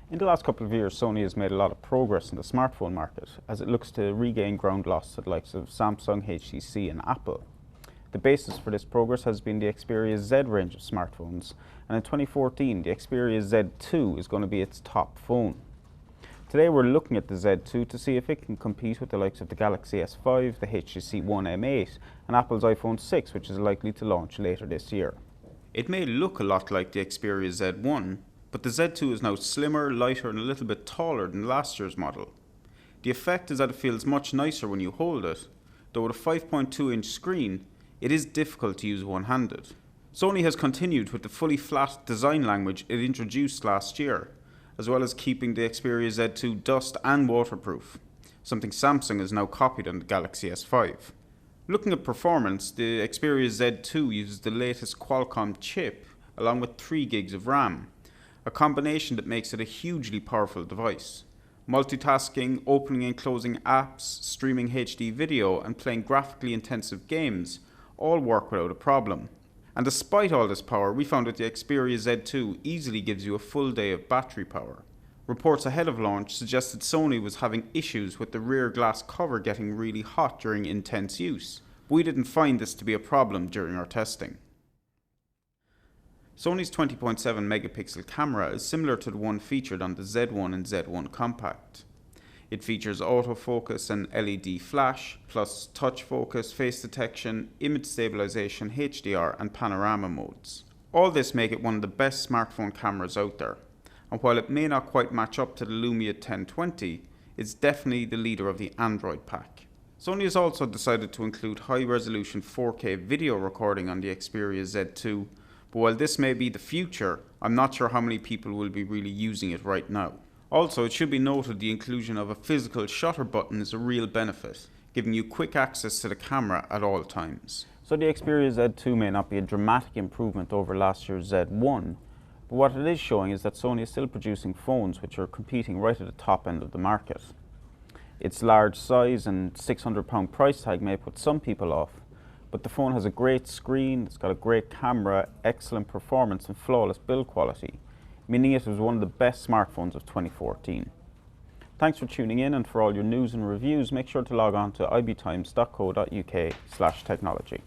In the last couple of years, Sony has made a lot of progress in the smartphone market as it looks to regain ground lost at the likes of Samsung, HTC and Apple. The basis for this progress has been the Xperia Z range of smartphones, and in 2014 the Xperia Z2 is going to be its top phone. Today we're looking at the Z2 to see if it can compete with the likes of the Galaxy S5, the HTC One M8 and Apple's iPhone 6, which is likely to launch later this year. It may look a lot like the Xperia Z1, but the Z2 is now slimmer, lighter and a little bit taller than last year's model. The effect is that it feels much nicer when you hold it, though with a 5.2-inch screen, it is difficult to use one-handed. Sony has continued with the fully flat design language it introduced last year, as well as keeping the Xperia Z2 dust and waterproof, something Samsung has now copied on the Galaxy S5. Looking at performance, the Xperia Z2 uses the latest Qualcomm chip along with 3 gigs of RAM, a combination that makes it a hugely powerful device. Multitasking, opening and closing apps, streaming HD video and playing graphically intensive games all work without a problem. And despite all this power, we found that the Xperia Z2 easily gives you a full day of battery power. Reports ahead of launch suggested Sony was having issues with the rear glass cover getting really hot during intense use. We didn't find this to be a problem during our testing. Sony's 20.7 megapixel camera is similar to the one featured on the Z1 and Z1 Compact. It features autofocus and LED flash, plus touch focus, face detection, image stabilization, HDR and panorama modes. All this make it one of the best smartphone cameras out there, and while it may not quite match up to the Lumia 1020, it's definitely the leader of the Android pack. Sony has also decided to include high-resolution 4K video recording on the Xperia Z2, but while this may be the future, I'm not sure how many people will be really using it right now. Also, it should be noted the inclusion of a physical shutter button is a real benefit, giving you quick access to the camera at all times. So the Xperia Z2 may not be a dramatic improvement over last year's Z1, but what it is showing is that Sony is still producing phones which are competing right at the top end of the market. Its large size and £600 price tag may put some people off, but the phone has a great screen, it's got a great camera, excellent performance and flawless build quality, meaning it was one of the best smartphones of 2014. Thanks for tuning in, and for all your news and reviews, make sure to log on to ibtimes.co.uk/technology.